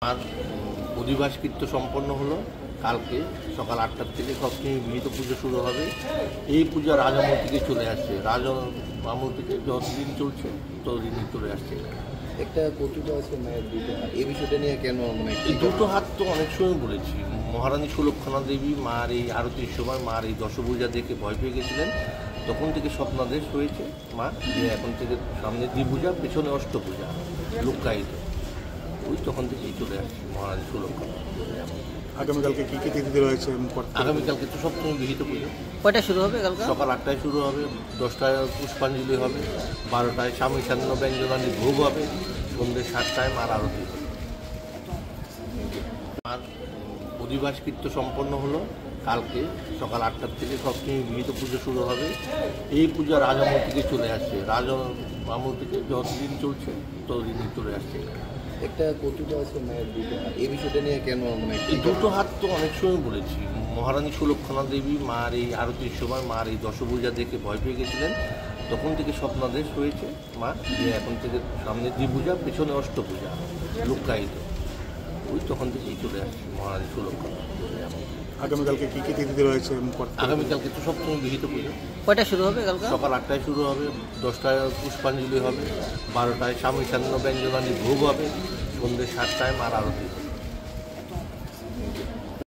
আর অধিবাস কীর্ত সম্পন্ন হলো। কালকে সকাল 8টার থেকে সপ্তমী বিহিত পুজো শুরু হবে। এই পূজা রাজামল থেকে চলে আসছে, রাজামল থেকে যতদিন চলছে ততদিনই চলে আসছে। একটা কৌতুক আছে মায়ের দুটো হাত, এই বিষয়টা নিয়ে কেন এই দুটো হাত তো অনেক সময় বলেছি। মহারানী সুলক্ষণা দেবী মার এই আরতির সময় মার এই দশভূজা দেখে ভয় পেয়ে গেছিলেন, তখন থেকে স্বপ্নাদেশ হয়েছে মা যে এখন থেকে সামনে দ্বিভূজা, পেছনে অষ্টভূজা লুক্কায়িত। ওই তখন থেকেই চলে আসছে মহারানী সুলক্ষণা। আগামীকালকে কী কী তিথিতে রয়েছে? আগামীকালকে তো সপ্তমী বিহিত পুজো। কয়টা শুরু হবে কালকে? সকাল 8টায় শুরু হবে, 10টায় পুষ্পাঞ্জলি হবে, 12টায় স্বামী সান্ন ব্যঞ্জনাদি ভোগ হবে, সন্ধ্যে 7টায় মার আরতি হবে। আর অধিবাস কীর্ত সম্পন্ন হলো। কালকে সকাল 8টার থেকে সপ্তমী বিহিত পুজো শুরু হবে। এই পূজা রাজামল থেকে চলে আসছে, রাজামল থেকে যতদিন চলছে ততদিনই চলে আসছে। একটা কৌতুক আছে মায়ের দুটো হাত, এই বিষয়টা নিয়ে কেন এই দুটো হাত তো অনেক সময় বলেছি। মহারানী সুলক্ষণা দেবী মার এই আরতির সময় মার এই দশভূজা দেখে ভয় পেয়ে গেছিলেন, তখন থেকে স্বপ্নাদেশ হয়েছে মা যে এখন থেকে সামনে দ্বিভূজা, পেছনে অষ্টভূজা লুক্কায়িত। ওই তখন থেকেই চলে আসছে মহারানী সুলক্ষণা। আগামীকালকে কী কী তিথিতে রয়েছে? আগামীকালকে তো সপ্তমী বিহিত পুজো। কয়টা শুরু হবে কালকে? সকাল 8টায় শুরু হবে, 10টায় পুষ্পাঞ্জলি হবে, 12টায় স্বামী সান্ন ব্যঞ্জনাদি ভোগ হবে, সন্ধ্যে 7টায় মার আরতি।